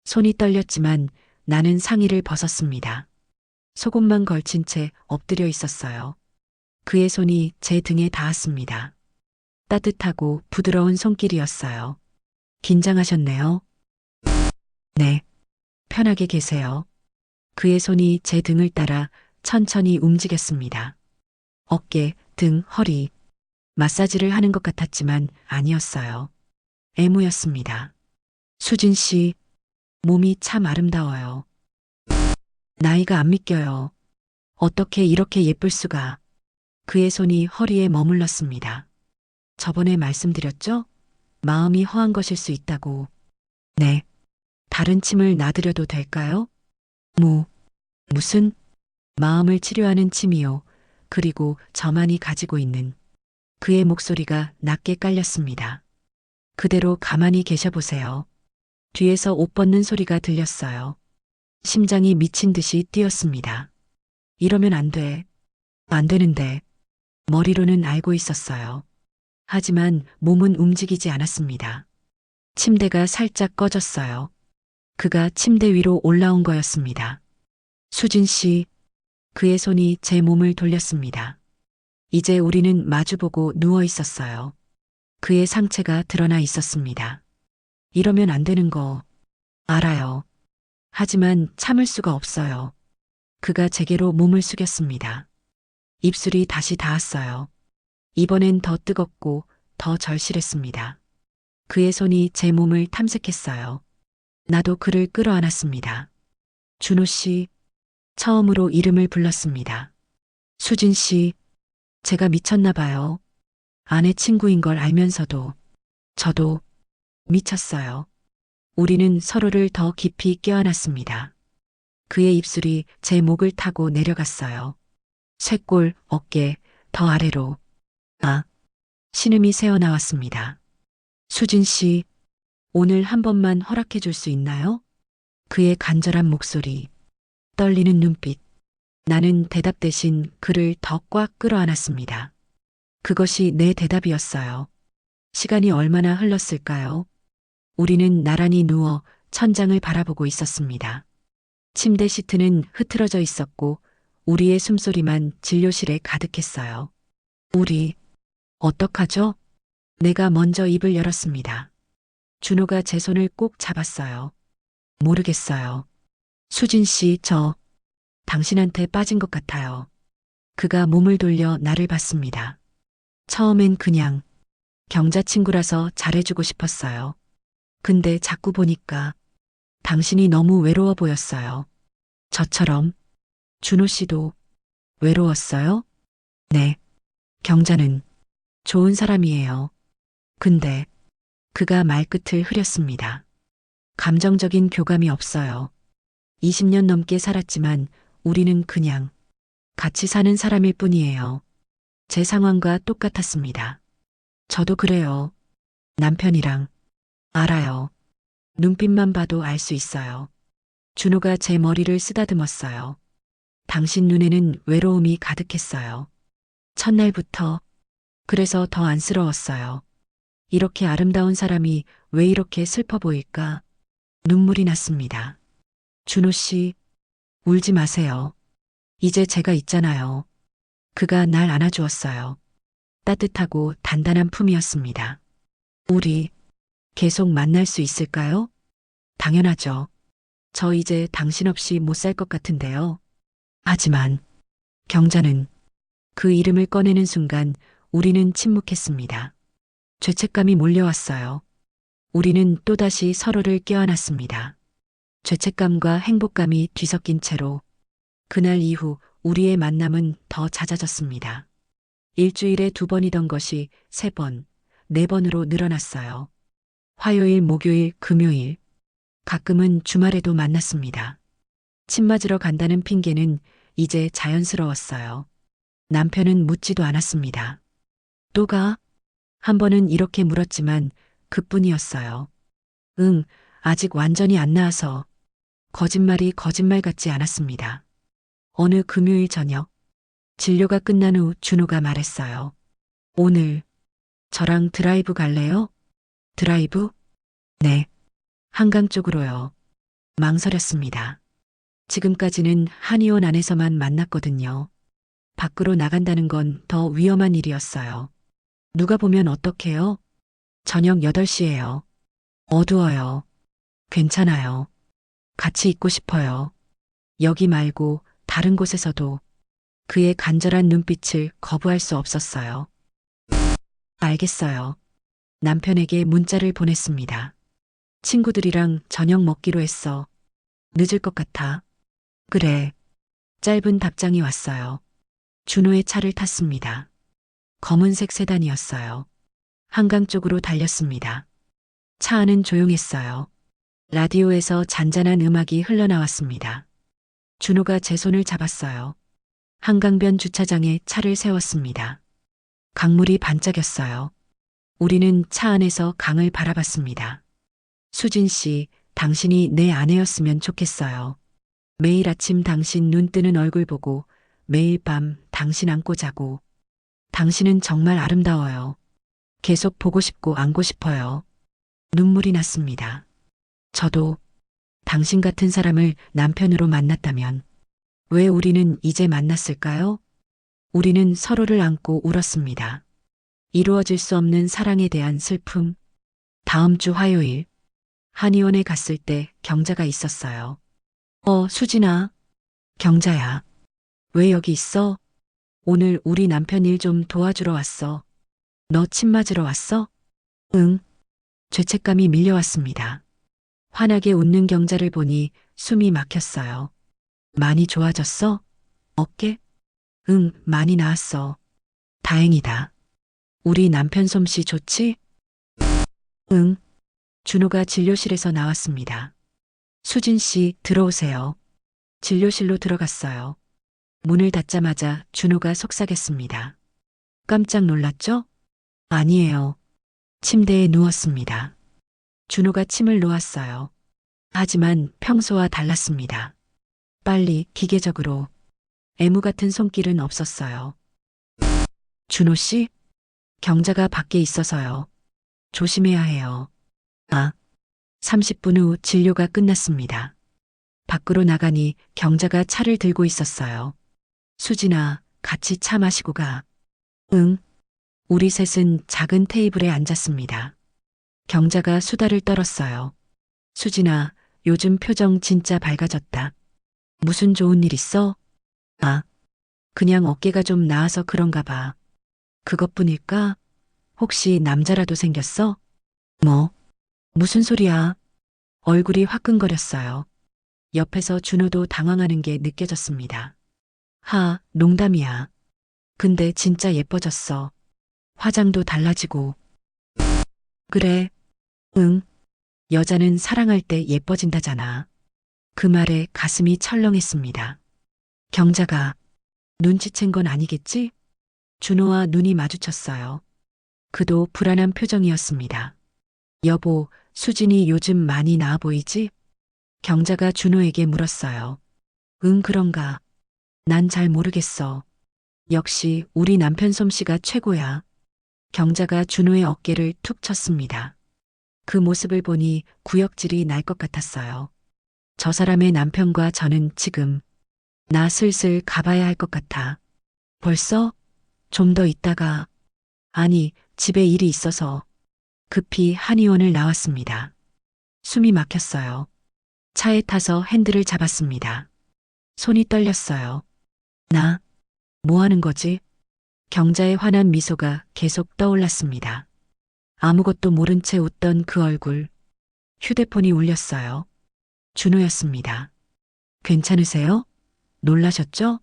손이 떨렸지만 나는 상의를 벗었습니다. 속옷만 걸친 채 엎드려 있었어요. 그의 손이 제 등에 닿았습니다. 따뜻하고 부드러운 손길이었어요. 긴장하셨네요. 네. 편하게 계세요. 그의 손이 제 등을 따라 천천히 움직였습니다. 어깨, 등, 허리. 마사지를 하는 것 같았지만 아니었어요. 애무였습니다. 수진 씨, 몸이 참 아름다워요. 나이가 안 믿겨요. 어떻게 이렇게 예쁠 수가. 그의 손이 허리에 머물렀습니다. 저번에 말씀드렸죠? 마음이 허한 것일 수 있다고. 네. 다른 침을 놔드려도 될까요? 무슨? 마음을 치료하는 침이요. 그리고 저만이 가지고 있는. 그의 목소리가 낮게 깔렸습니다. 그대로 가만히 계셔보세요. 뒤에서 옷 벗는 소리가 들렸어요. 심장이 미친 듯이 뛰었습니다. 이러면 안 돼. 안 되는데. 머리로는 알고 있었어요. 하지만 몸은 움직이지 않았습니다. 침대가 살짝 꺼졌어요. 그가 침대 위로 올라온 거였습니다. 수진 씨, 그의 손이 제 몸을 돌렸습니다. 이제 우리는 마주보고 누워 있었어요. 그의 상체가 드러나 있었습니다. 이러면 안 되는 거 알아요. 하지만 참을 수가 없어요. 그가 제게로 몸을 숙였습니다. 입술이 다시 닿았어요. 이번엔 더 뜨겁고 더 절실했습니다. 그의 손이 제 몸을 탐색했어요. 나도 그를 끌어안았습니다. 준호 씨, 처음으로 이름을 불렀습니다. 수진 씨, 제가 미쳤나 봐요. 아내 친구인 걸 알면서도 저도 미쳤어요. 우리는 서로를 더 깊이 껴안았습니다. 그의 입술이 제 목을 타고 내려갔어요. 쇄골, 어깨, 더 아래로. 아, 신음이 새어나왔습니다. 수진 씨, 오늘 한 번만 허락해 줄 수 있나요? 그의 간절한 목소리, 떨리는 눈빛. 나는 대답 대신 그를 더 꽉 끌어안았습니다. 그것이 내 대답이었어요. 시간이 얼마나 흘렀을까요? 우리는 나란히 누워 천장을 바라보고 있었습니다. 침대 시트는 흐트러져 있었고 우리의 숨소리만 진료실에 가득했어요. 우리, 어떡하죠? 내가 먼저 입을 열었습니다. 준호가 제 손을 꼭 잡았어요. 모르겠어요. 수진 씨, 당신한테 빠진 것 같아요. 그가 몸을 돌려 나를 봤습니다. 처음엔 그냥 경자 친구라서 잘해주고 싶었어요. 근데 자꾸 보니까 당신이 너무 외로워 보였어요. 저처럼. 준호 씨도 외로웠어요? 네. 경자는 좋은 사람이에요. 근데 그가 말끝을 흐렸습니다. 감정적인 교감이 없어요. 20년 넘게 살았지만 우리는 그냥 같이 사는 사람일 뿐이에요. 제 상황과 똑같았습니다. 저도 그래요. 남편이랑. 알아요. 눈빛만 봐도 알 수 있어요. 준호가 제 머리를 쓰다듬었어요. 당신 눈에는 외로움이 가득했어요. 첫날부터. 그래서 더 안쓰러웠어요. 이렇게 아름다운 사람이 왜 이렇게 슬퍼 보일까? 눈물이 났습니다. 준호 씨, 울지 마세요. 이제 제가 있잖아요. 그가 날 안아주었어요. 따뜻하고 단단한 품이었습니다. 우리 계속 만날 수 있을까요? 당연하죠. 저 이제 당신 없이 못 살 것 같은데요. 하지만 경자는 그 이름을 꺼내는 순간 우리는 침묵했습니다. 죄책감이 몰려왔어요. 우리는 또다시 서로를 껴안았습니다. 죄책감과 행복감이 뒤섞인 채로 그날 이후 우리의 만남은 더 잦아졌습니다. 일주일에 2번이던 것이 3번, 4번으로 늘어났어요. 화요일, 목요일, 금요일, 가끔은 주말에도 만났습니다. 침 맞으러 간다는 핑계는 이제 자연스러웠어요. 남편은 묻지도 않았습니다. 또 가? 한 번은 이렇게 물었지만 그뿐이었어요. 응, 아직 완전히 안 나아서. 거짓말이 거짓말 같지 않았습니다. 어느 금요일 저녁, 진료가 끝난 후 준호가 말했어요. 오늘 저랑 드라이브 갈래요? 드라이브? 네. 한강 쪽으로요. 망설였습니다. 지금까지는 한의원 안에서만 만났거든요. 밖으로 나간다는 건 더 위험한 일이었어요. 누가 보면 어떡해요? 저녁 8시예요. 어두워요. 괜찮아요. 같이 있고 싶어요. 여기 말고 다른 곳에서도. 그의 간절한 눈빛을 거부할 수 없었어요. 알겠어요. 남편에게 문자를 보냈습니다. 친구들이랑 저녁 먹기로 했어. 늦을 것 같아. 그래. 짧은 답장이 왔어요. 준호의 차를 탔습니다. 검은색 세단이었어요. 한강 쪽으로 달렸습니다. 차 안은 조용했어요. 라디오에서 잔잔한 음악이 흘러나왔습니다. 준호가 제 손을 잡았어요. 한강변 주차장에 차를 세웠습니다. 강물이 반짝였어요. 우리는 차 안에서 강을 바라봤습니다. 수진 씨, 당신이 내 아내였으면 좋겠어요. 매일 아침 당신 눈 뜨는 얼굴 보고 매일 밤 당신 안고 자고 당신은 정말 아름다워요. 계속 보고 싶고 안고 싶어요. 눈물이 났습니다. 저도 당신 같은 사람을 남편으로 만났다면 왜 우리는 이제 만났을까요? 우리는 서로를 안고 울었습니다. 이루어질 수 없는 사랑에 대한 슬픔. 다음 주 화요일 한의원에 갔을 때 경자가 있었어요. 수진아. 경자야. 왜 여기 있어? 오늘 우리 남편 일 좀 도와주러 왔어. 너 침 맞으러 왔어? 응. 죄책감이 밀려왔습니다. 환하게 웃는 경자를 보니 숨이 막혔어요. 많이 좋아졌어? 어깨? 응, 많이 나았어. 다행이다. 우리 남편 솜씨 좋지? 응. 준호가 진료실에서 나왔습니다. 수진 씨, 들어오세요. 진료실로 들어갔어요. 문을 닫자마자 준호가 속삭였습니다. 깜짝 놀랐죠? 아니에요. 침대에 누웠습니다. 준호가 침을 놓았어요. 하지만 평소와 달랐습니다. 빨리, 기계적으로. 애무 같은 손길은 없었어요. 준호 씨? 경자가 밖에 있어서요. 조심해야 해요. 30분 후 진료가 끝났습니다. 밖으로 나가니 경자가 차를 들고 있었어요. 수진아, 같이 차 마시고 가. 응. 우리 셋은 작은 테이블에 앉았습니다. 경자가 수다를 떨었어요. 수진아, 요즘 표정 진짜 밝아졌다. 무슨 좋은 일 있어? 그냥 어깨가 좀 나아서 그런가 봐. 그것뿐일까? 혹시 남자라도 생겼어? 뭐? 무슨 소리야? 얼굴이 화끈거렸어요. 옆에서 준호도 당황하는 게 느껴졌습니다. 농담이야. 근데 진짜 예뻐졌어. 화장도 달라지고. 그래. 응. 여자는 사랑할 때 예뻐진다잖아. 그 말에 가슴이 철렁했습니다. 경자가 눈치챈 건 아니겠지? 준호와 눈이 마주쳤어요. 그도 불안한 표정이었습니다. 여보, 수진이 요즘 많이 나아 보이지? 경자가 준호에게 물었어요. 응, 그런가. 난 잘 모르겠어. 역시 우리 남편 솜씨가 최고야. 경자가 준호의 어깨를 툭 쳤습니다. 그 모습을 보니 구역질이 날 것 같았어요. 저 사람의 남편과 저는 지금 나 슬슬 가봐야 할 것 같아. 벌써? 좀 더 있다가. 아니, 집에 일이 있어서 급히 한의원을 나왔습니다. 숨이 막혔어요. 차에 타서 핸들을 잡았습니다. 손이 떨렸어요. 뭐 하는 거지? 경자의 환한 미소가 계속 떠올랐습니다. 아무것도 모른 채 웃던 그 얼굴. 휴대폰이 울렸어요. 준호였습니다. 괜찮으세요? 놀라셨죠?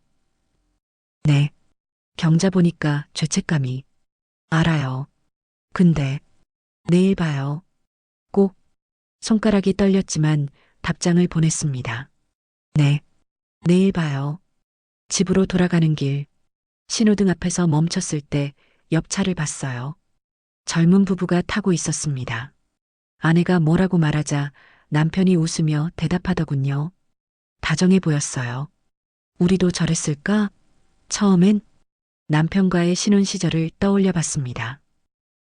네. 경자 보니까 죄책감이. 알아요. 근데 내일 봐요. 꼭. 손가락이 떨렸지만 답장을 보냈습니다. 네. 내일 봐요. 집으로 돌아가는 길. 신호등 앞에서 멈췄을 때 옆차를 봤어요. 젊은 부부가 타고 있었습니다. 아내가 뭐라고 말하자 남편이 웃으며 대답하더군요. 다정해 보였어요. 우리도 저랬을까? 처음엔 남편과의 신혼 시절을 떠올려 봤습니다.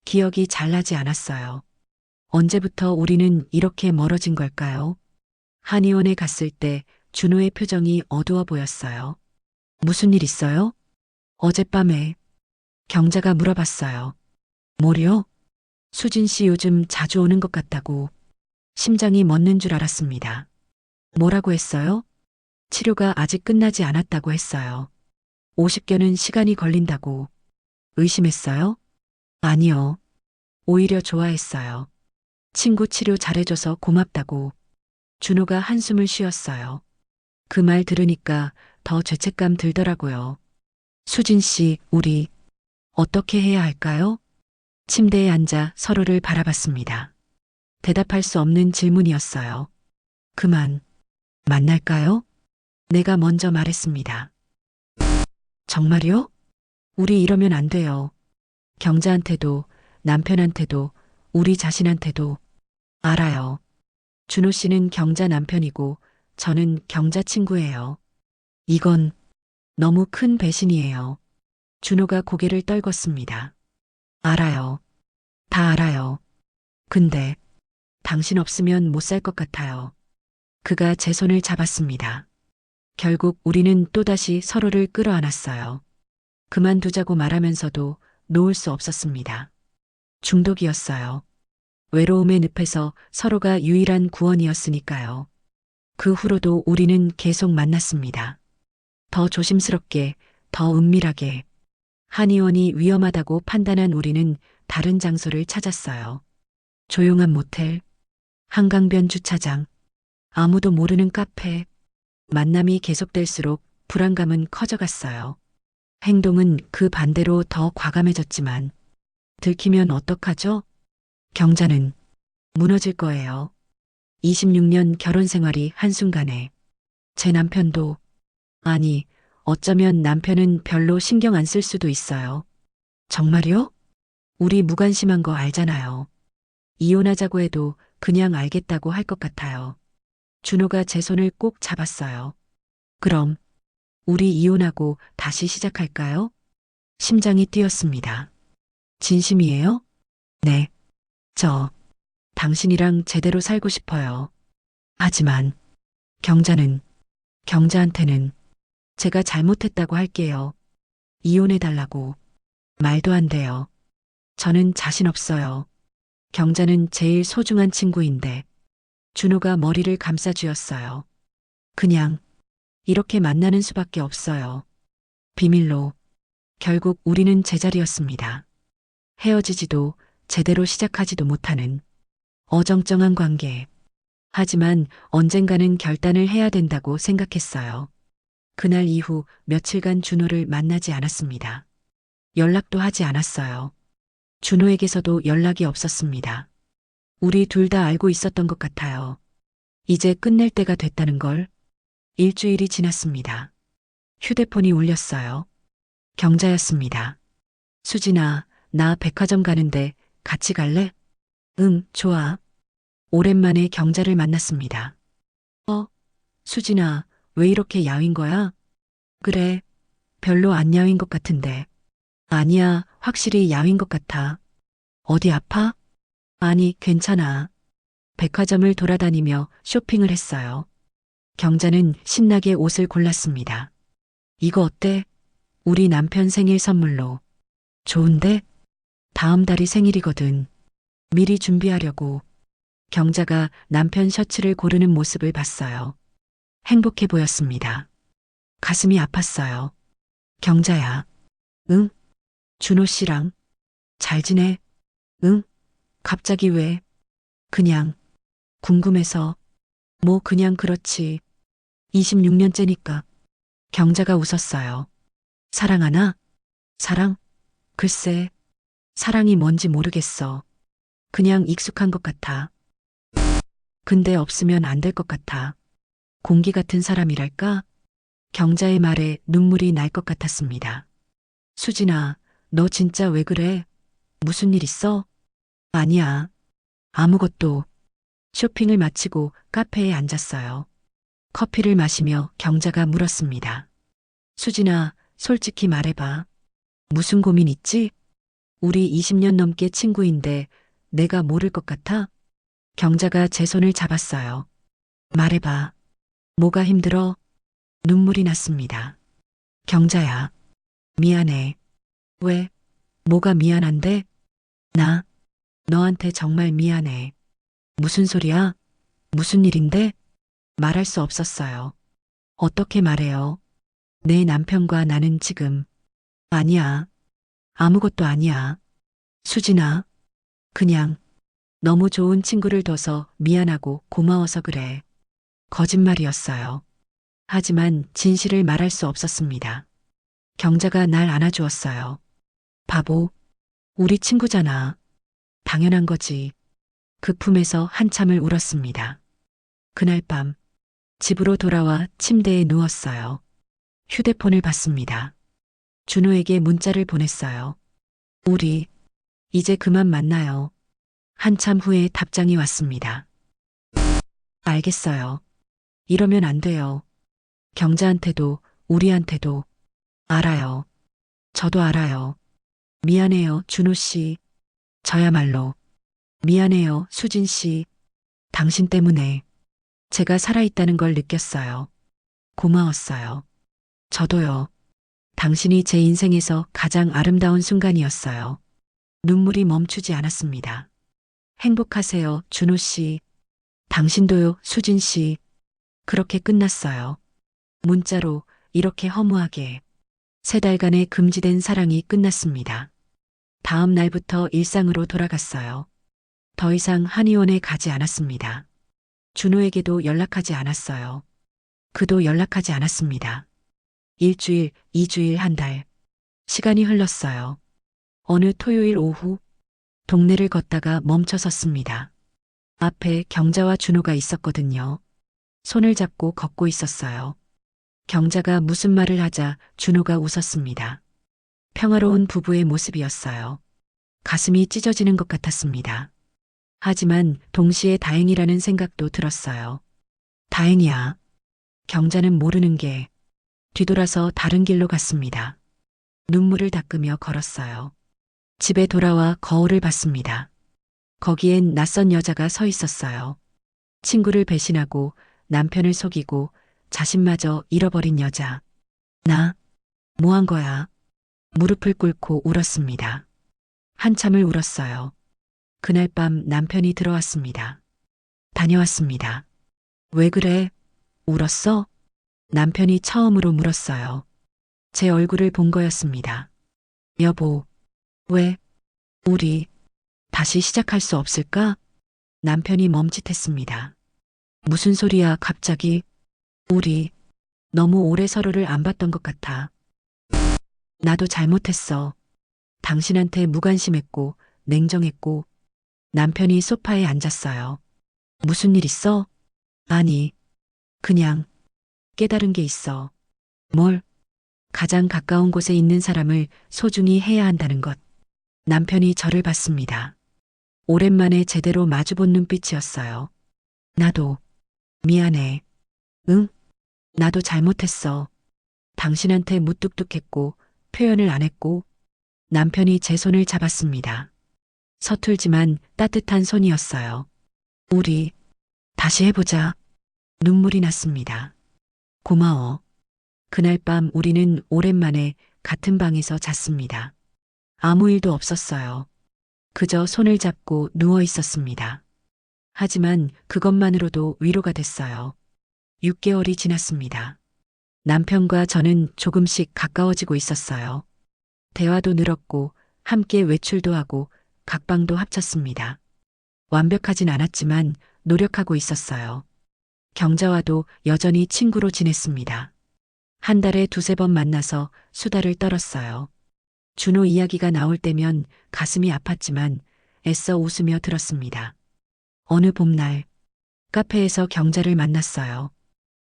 기억이 잘 나지 않았어요. 언제부터 우리는 이렇게 멀어진 걸까요? 한의원에 갔을 때 준호의 표정이 어두워 보였어요. 무슨 일 있어요? 어젯밤에 경자가 물어봤어요. 뭐요? 수진 씨 요즘 자주 오는 것 같다고. 심장이 멎는 줄 알았습니다. 뭐라고 했어요? 치료가 아직 끝나지 않았다고 했어요. 50견은 시간이 걸린다고 의심했어요? 아니요. 오히려 좋아했어요. 친구 치료 잘해줘서 고맙다고. 준호가 한숨을 쉬었어요. 그 말 들으니까 더 죄책감 들더라고요. 수진 씨, 우리 어떻게 해야 할까요? 침대에 앉아 서로를 바라봤습니다. 대답할 수 없는 질문이었어요. 그만 만날까요? 내가 먼저 말했습니다. 정말요? 우리 이러면 안 돼요. 경자한테도, 남편한테도, 우리 자신한테도. 알아요. 준호 씨는 경자 남편이고 저는 경자 친구예요. 이건 너무 큰 배신이에요. 준호가 고개를 떨궜습니다. 알아요. 다 알아요. 근데 당신 없으면 못 살 것 같아요. 그가 제 손을 잡았습니다. 결국 우리는 또다시 서로를 끌어안았어요. 그만두자고 말하면서도 놓을 수 없었습니다. 중독이었어요. 외로움의 늪에서 서로가 유일한 구원이었으니까요. 그 후로도 우리는 계속 만났습니다. 더 조심스럽게, 더 은밀하게. 한의원이 위험하다고 판단한 우리는 다른 장소를 찾았어요. 조용한 모텔, 한강변 주차장, 아무도 모르는 카페. 만남이 계속될수록 불안감은 커져갔어요. 행동은 그 반대로 더 과감해졌지만 들키면 어떡하죠? 경자는 무너질 거예요. 26년 결혼 생활이 한순간에 제 남편도 아니 어쩌면 남편은 별로 신경 안 쓸 수도 있어요. 정말요? 우리 무관심한 거 알잖아요. 이혼하자고 해도 그냥 알겠다고 할 것 같아요. 준호가 제 손을 꼭 잡았어요. 그럼 우리 이혼하고 다시 시작할까요? 심장이 뛰었습니다. 진심이에요? 네. 저 당신이랑 제대로 살고 싶어요. 하지만 경자한테는 제가 잘못했다고 할게요. 이혼해달라고. 말도 안 돼요. 저는 자신 없어요. 경자는 제일 소중한 친구인데. 준호가 머리를 감싸주었어요. 그냥 이렇게 만나는 수밖에 없어요. 비밀로. 결국 우리는 제자리였습니다. 헤어지지도 제대로 시작하지도 못하는 어정쩡한 관계. 하지만 언젠가는 결단을 해야 된다고 생각했어요. 그날 이후 며칠간 준호를 만나지 않았습니다. 연락도 하지 않았어요. 준호에게서도 연락이 없었습니다. 우리 둘 다 알고 있었던 것 같아요. 이제 끝낼 때가 됐다는 걸. 일주일이 지났습니다. 휴대폰이 울렸어요. 경자였습니다. 수진아, 나 백화점 가는데 같이 갈래? 응, 좋아. 오랜만에 경자를 만났습니다. 수진아, 왜 이렇게 야윈 거야? 그래, 별로 안 야윈 것 같은데. 아니야, 확실히 야윈 것 같아. 어디 아파? 아니, 괜찮아. 백화점을 돌아다니며 쇼핑을 했어요. 경자는 신나게 옷을 골랐습니다. 이거 어때? 우리 남편 생일 선물로. 좋은데? 다음 달이 생일이거든. 미리 준비하려고. 경자가 남편 셔츠를 고르는 모습을 봤어요. 행복해 보였습니다. 가슴이 아팠어요. 경자야. 응? 준호 씨랑 잘 지내? 응? 갑자기 왜? 그냥 궁금해서. 뭐 그냥 그렇지. 26년째니까. 경자가 웃었어요. 사랑하나? 사랑? 글쎄, 사랑이 뭔지 모르겠어. 그냥 익숙한 것 같아. 근데 없으면 안 될 것 같아. 공기 같은 사람이랄까? 경자의 말에 눈물이 날 것 같았습니다. 수진아, 너 진짜 왜 그래? 무슨 일 있어? 아니야. 아무것도. 쇼핑을 마치고 카페에 앉았어요. 커피를 마시며 경자가 물었습니다. 수진아, 솔직히 말해봐. 무슨 고민 있지? 우리 20년 넘게 친구인데 내가 모를 것 같아? 경자가 제 손을 잡았어요. 말해봐. 뭐가 힘들어? 눈물이 났습니다. 경자야. 미안해. 왜? 뭐가 미안한데? 나 너한테 정말 미안해. 무슨 소리야? 무슨 일인데? 말할 수 없었어요. 어떻게 말해요? 내 남편과 나는 지금 아니야. 아무것도 아니야. 수진아, 그냥 너무 좋은 친구를 둬서 미안하고 고마워서 그래. 거짓말이었어요. 하지만 진실을 말할 수 없었습니다. 경자가 날 안아주었어요. 바보, 우리 친구잖아. 당연한 거지. 그 품에서 한참을 울었습니다. 그날 밤 집으로 돌아와 침대에 누웠어요. 휴대폰을 봤습니다. 준호에게 문자를 보냈어요. 우리 이제 그만 만나요. 한참 후에 답장이 왔습니다. 알겠어요. 이러면 안 돼요. 경자한테도 우리한테도 알아요. 저도 알아요. 미안해요, 준호 씨. 저야말로 미안해요, 수진 씨. 당신 때문에 제가 살아있다는 걸 느꼈어요. 고마웠어요. 저도요. 당신이 제 인생에서 가장 아름다운 순간이었어요. 눈물이 멈추지 않았습니다. 행복하세요, 준호 씨. 당신도요, 수진 씨. 그렇게 끝났어요. 문자로 이렇게 허무하게 3달간의 금지된 사랑이 끝났습니다. 다음 날부터 일상으로 돌아갔어요. 더 이상 한의원에 가지 않았습니다. 준호에게도 연락하지 않았어요. 그도 연락하지 않았습니다. 1주일, 2주일, 한 달. 시간이 흘렀어요. 어느 토요일 오후 동네를 걷다가 멈춰 섰습니다. 앞에 경자와 준호가 있었거든요. 손을 잡고 걷고 있었어요. 경자가 무슨 말을 하자 준호가 웃었습니다. 평화로운 부부의 모습이었어요. 가슴이 찢어지는 것 같았습니다. 하지만 동시에 다행이라는 생각도 들었어요. 다행이야. 경자는 모르는 게 뒤돌아서 다른 길로 갔습니다. 눈물을 닦으며 걸었어요. 집에 돌아와 거울을 봤습니다. 거기엔 낯선 여자가 서 있었어요. 친구를 배신하고 남편을 속이고 자신마저 잃어버린 여자. 나, 뭐 한 거야? 무릎을 꿇고 울었습니다. 한참을 울었어요. 그날 밤 남편이 들어왔습니다. 다녀왔습니다. 왜 그래? 울었어? 남편이 처음으로 물었어요. 제 얼굴을 본 거였습니다. 여보, 왜? 우리 다시 시작할 수 없을까? 남편이 멈칫했습니다. 무슨 소리야, 갑자기? 우리 너무 오래 서로를 안 봤던 것 같아. 나도 잘못했어. 당신한테 무관심했고 냉정했고. 남편이 소파에 앉았어요. 무슨 일 있어? 아니, 그냥 깨달은 게 있어. 뭘? 가장 가까운 곳에 있는 사람을 소중히 해야 한다는 것. 남편이 저를 봤습니다. 오랜만에 제대로 마주본 눈빛이었어요. 나도 미안해. 응? 나도 잘못했어. 당신한테 무뚝뚝했고 표현을 안 했고. 남편이 제 손을 잡았습니다. 서툴지만 따뜻한 손이었어요. 우리 다시 해보자. 눈물이 났습니다. 고마워. 그날 밤 우리는 오랜만에 같은 방에서 잤습니다. 아무 일도 없었어요. 그저 손을 잡고 누워 있었습니다. 하지만 그것만으로도 위로가 됐어요. 6개월이 지났습니다. 남편과 저는 조금씩 가까워지고 있었어요. 대화도 늘었고 함께 외출도 하고 각방도 합쳤습니다. 완벽하진 않았지만 노력하고 있었어요. 경자와도 여전히 친구로 지냈습니다. 한 달에 2~3번 만나서 수다를 떨었어요. 준호 이야기가 나올 때면 가슴이 아팠지만 애써 웃으며 들었습니다. 어느 봄날 카페에서 경자를 만났어요.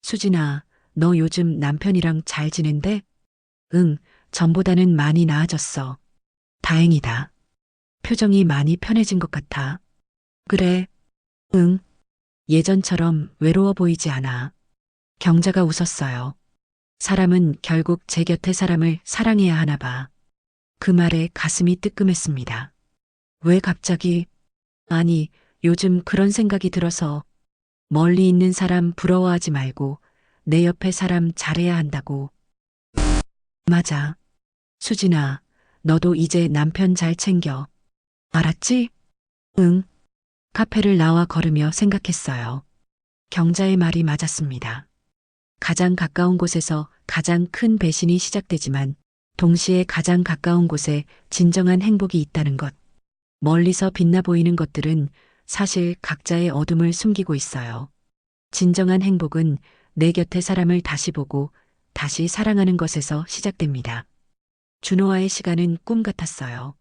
수진아, 너 요즘 남편이랑 잘 지낸대? 응, 전보다는 많이 나아졌어. 다행이다. 표정이 많이 편해진 것 같아. 그래? 응. 예전처럼 외로워 보이지 않아. 경자가 웃었어요. 사람은 결국 제 곁의 사람을 사랑해야 하나 봐. 그 말에 가슴이 뜨끔했습니다. 왜 갑자기? 아니, 요즘 그런 생각이 들어서. 멀리 있는 사람 부러워하지 말고 내 옆에 사람 잘해야 한다고. 맞아. 수진아, 너도 이제 남편 잘 챙겨. 알았지? 응. 카페를 나와 걸으며 생각했어요. 경자의 말이 맞았습니다. 가장 가까운 곳에서 가장 큰 배신이 시작되지만 동시에 가장 가까운 곳에 진정한 행복이 있다는 것. 멀리서 빛나 보이는 것들은 사실 각자의 어둠을 숨기고 있어요. 진정한 행복은 내 곁에 사람을 다시 보고 다시 사랑하는 것에서 시작됩니다. 준호와의 시간은 꿈 같았어요.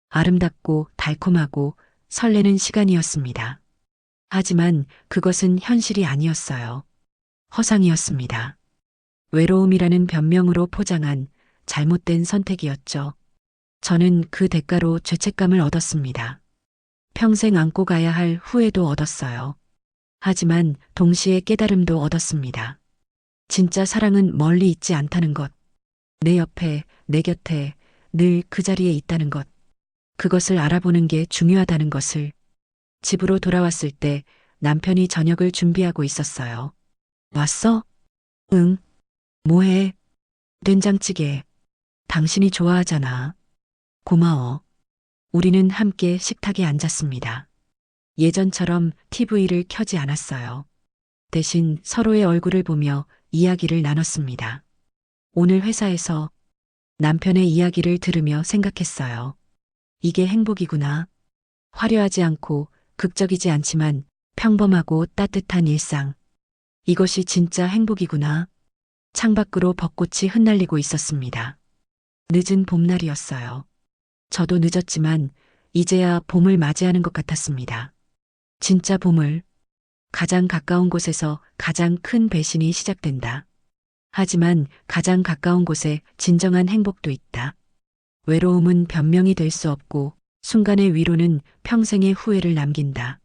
아름답고 달콤하고 설레는 시간이었습니다. 하지만 그것은 현실이 아니었어요. 허상이었습니다. 외로움이라는 변명으로 포장한 잘못된 선택이었죠. 저는 그 대가로 죄책감을 얻었습니다. 평생 안고 가야 할 후회도 얻었어요. 하지만 동시에 깨달음도 얻었습니다. 진짜 사랑은 멀리 있지 않다는 것. 내 옆에, 내 곁에, 늘 그 자리에 있다는 것. 그것을 알아보는 게 중요하다는 것을. 집으로 돌아왔을 때 남편이 저녁을 준비하고 있었어요. 왔어? 응. 뭐해? 된장찌개. 당신이 좋아하잖아. 고마워. 우리는 함께 식탁에 앉았습니다. 예전처럼 TV를 켜지 않았어요. 대신 서로의 얼굴을 보며 이야기를 나눴습니다. 오늘 회사에서 남편의 이야기를 들으며 생각했어요. 이게 행복이구나. 화려하지 않고 극적이지 않지만 평범하고 따뜻한 일상. 이것이 진짜 행복이구나. 창밖으로 벚꽃이 흩날리고 있었습니다. 늦은 봄날이었어요. 저도 늦었지만 이제야 봄을 맞이하는 것 같았습니다. 진짜 봄을. 가장 가까운 곳에서 가장 큰 배신이 시작된다. 하지만 가장 가까운 곳에 진정한 행복도 있다. 외로움은 변명이 될 수 없고 순간의 위로는 평생의 후회를 남긴다.